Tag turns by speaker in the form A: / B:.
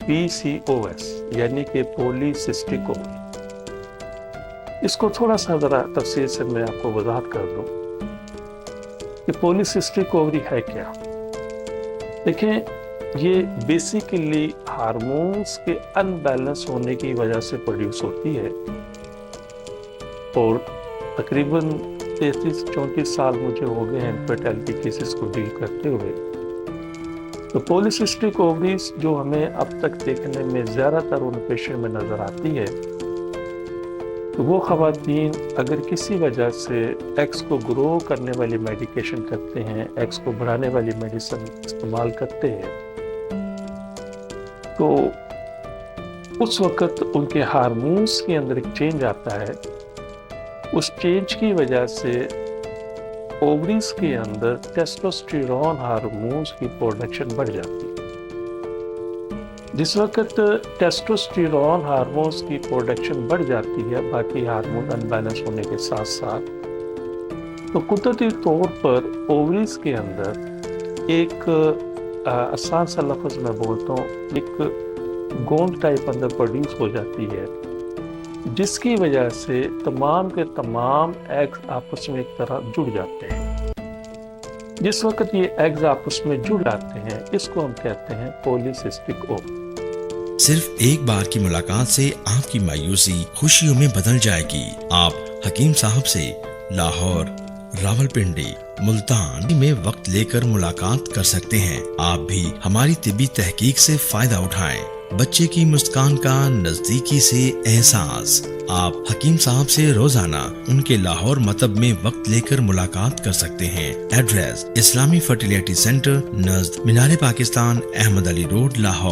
A: PCOS यानी कि polycystic ovary. इसको थोड़ा सा ज़रा तफसील से मैं आपको वजाहत कर दूं कि पॉलीसिस्टिक ओवरी है क्या। देखें, ये बेसिकली हार्मोन्स के अनबैलेंस होने की वजह से प्रोड्यूस होती है और तकरीबन 33-34 साल मुझे हो गए हैं इनफर्टिलिटी केसेस को डील करते हुए। तो पॉलीसिस्टिक ओवरीज जो हमें अब तक देखने में ज़्यादातर उन पेशेंट में नज़र आती है, तो वो ख़वातीन अगर किसी वजह से एग्स को ग्रो करने वाली मेडिकेशन करते हैं, एग्स को बढ़ाने वाली मेडिसिन इस्तेमाल करते हैं, तो उस वक़्त उनके हार्मोन्स के अंदर एक चेंज आता है। उस चेंज की वजह से ओवरीज के अंदर टेस्टोस्टेरोन हार्मोन्स की प्रोडक्शन बढ़ जाती है। जिस वक्त टेस्टोस्टेरोन हार्मोन्स की प्रोडक्शन बढ़ जाती है, बाकी हार्मोन अनबैलेंस होने के साथ साथ, तो कुदरती तौर पर ओवरीज के अंदर एक आसान सा लफ्ज़ मैं बोलता हूँ, एक गोंद टाइप अंदर प्रोड्यूस हो जाती है, जिसकी वजह से तमाम के तमाम एग्स आपस में एक तरह जुड़ जाते हैं। जिस वक्त ये एग्स आपस में जुड़ जाते हैं, इसको हम कहते हैं पॉलीसिस्टिक ओवरी।
B: सिर्फ एक बार की मुलाकात से आपकी मायूसी खुशियों में बदल जाएगी। आप हकीम साहब से लाहौर, रावलपिंडी, मुल्तान में वक्त लेकर मुलाकात कर सकते हैं। आप भी हमारी तिब्बी तहकीक से फायदा उठाएं। बच्चे की मुस्कान का नजदीकी से एहसास। आप हकीम साहब से रोजाना उनके लाहौर मतब में वक्त लेकर मुलाकात कर सकते हैं। एड्रेस: इस्लामी फर्टिलिटी सेंटर, नज़द मीनार पाकिस्तान, अहमद अली रोड, लाहौर।